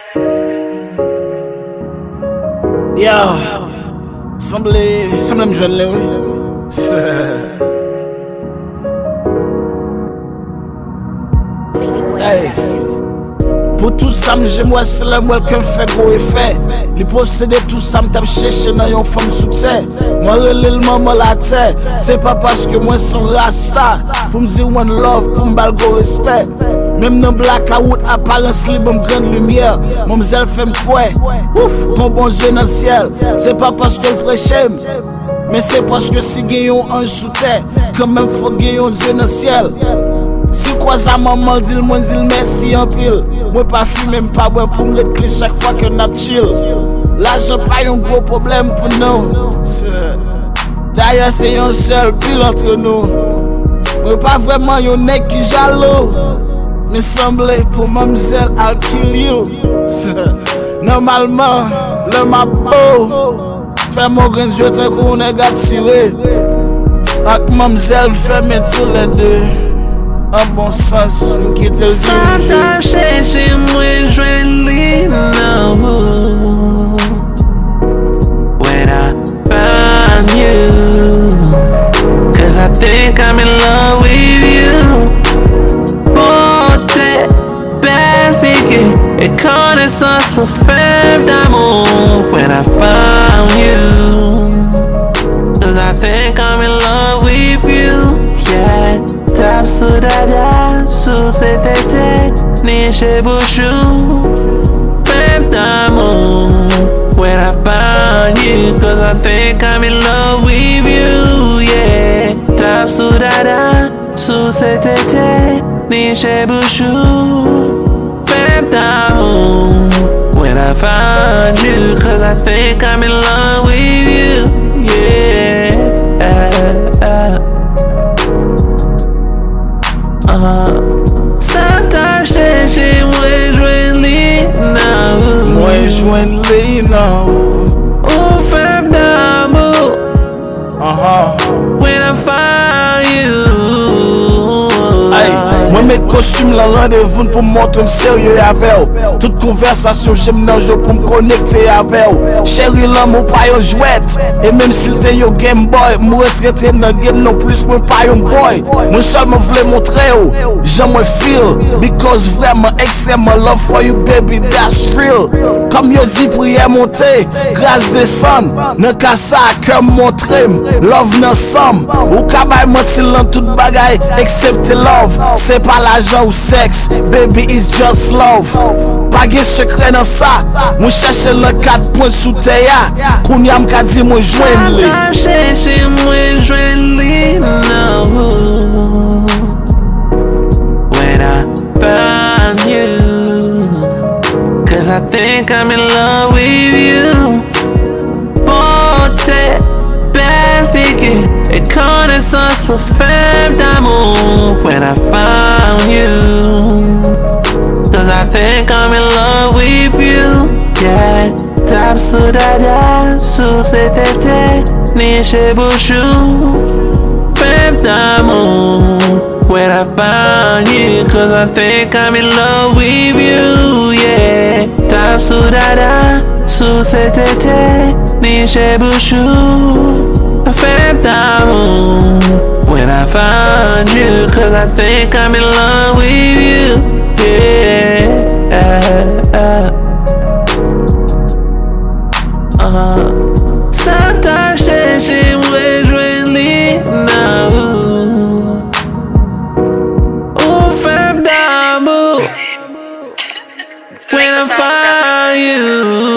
Yo, semble me jwenn le, oui. Hey. Pour tout ça, j'aime moi c'est là moi qui me fait gros effet. Li posséder tout ça, m'tap chercher dans yon femme sous terre. Moi relè le maman la terre. C'est pas parce que moi son rasta. Pour me dire one love, pour m'bal go respect. Même dans blackout, apparence libre, grande lumière. Mon zèle fait m'koué. Mon bon Dieu dans le ciel. C'est pas parce que le prêche, mais c'est parce que si gen yon ange sous terre, quand même faut gen yon Dieu dans le ciel. Si quoi ça maman dit le monde dit merci en pile. Moi pas fumer, pas boire pour me clé chaque fois que n'a chill. L'argent pas un gros problème pour nous. D'ailleurs c'est un seul pile entre nous. Moi pas vraiment un nèg qui jaloux. Mais semble pour mademoiselle I'll kill you. Normalement, le m'a beau. Fais mon grand yeux tant qu'on est gars tiré. Avec mademoiselle fait mettre tous les deux. En bon sens, m'quitte le Sa ta cherché moi joindre now. When I find you, 'cause I think I'm in love with you. Beauté, belle figure, et connaissance au faible d'amour. When I found you, 'cause I think I'm in love with you. Yeah. Tap sous dada, sous ses tétés, ni chez Bouchou. Femme d'amour, when I found you, 'cause I think I'm in love with you, yeah. Tap sous dada, sous ses tétés, ni chez Bouchou. Femme d'amour, when I found you, 'cause I think I'm in love with you, yeah. Sa ta cherché, moi joindre li now. Moi joindre li now. Ou femme d'amour. When I find you. Hey, moi mes costumes la rendez-vous pour montrer sérieux avec. Toute conversation j'aime nan jeu pour me connecter avec. Chérie l'amour pas yon jouette. Et même s'il te yo game boy, moi retraité dans game non plus moi pas yon boy. Moi seulement voulais montrer j'aime moi feel. Because vraiment extrême love for you baby that's real. Comme yo dit prière monter, grâce descend. Nan ka sa cœur montrer, love nan somme. Ou ka bay mentir dans toute bagaille except love. C'est pas l'argent ou sexe, baby it's just love. Pas de secret dans ça, moi cherche le 4 points sous terre. Kounya m'ka di moi joindre li. Sa ta cherché, moi joindre li now. When I find you, 'cause I think I'm in love with you. Beauté, belle figure, et connaissance au faible d'amour. When I found you, 'cause I think I'm in love with you, yeah. Tap sous dada, sous ses tétés, ni chez Bouchou. Femme d'amour, when I found you, 'cause I think I'm in love with you, yeah. Tap sous dada, sous ses tétés, ni chez Bouchou. Femme d'amour, when I found you, 'cause I think I'm in love with you, yeah. Sa ta cherché, moi joindre li now. Ou femme d'amour, when I find you.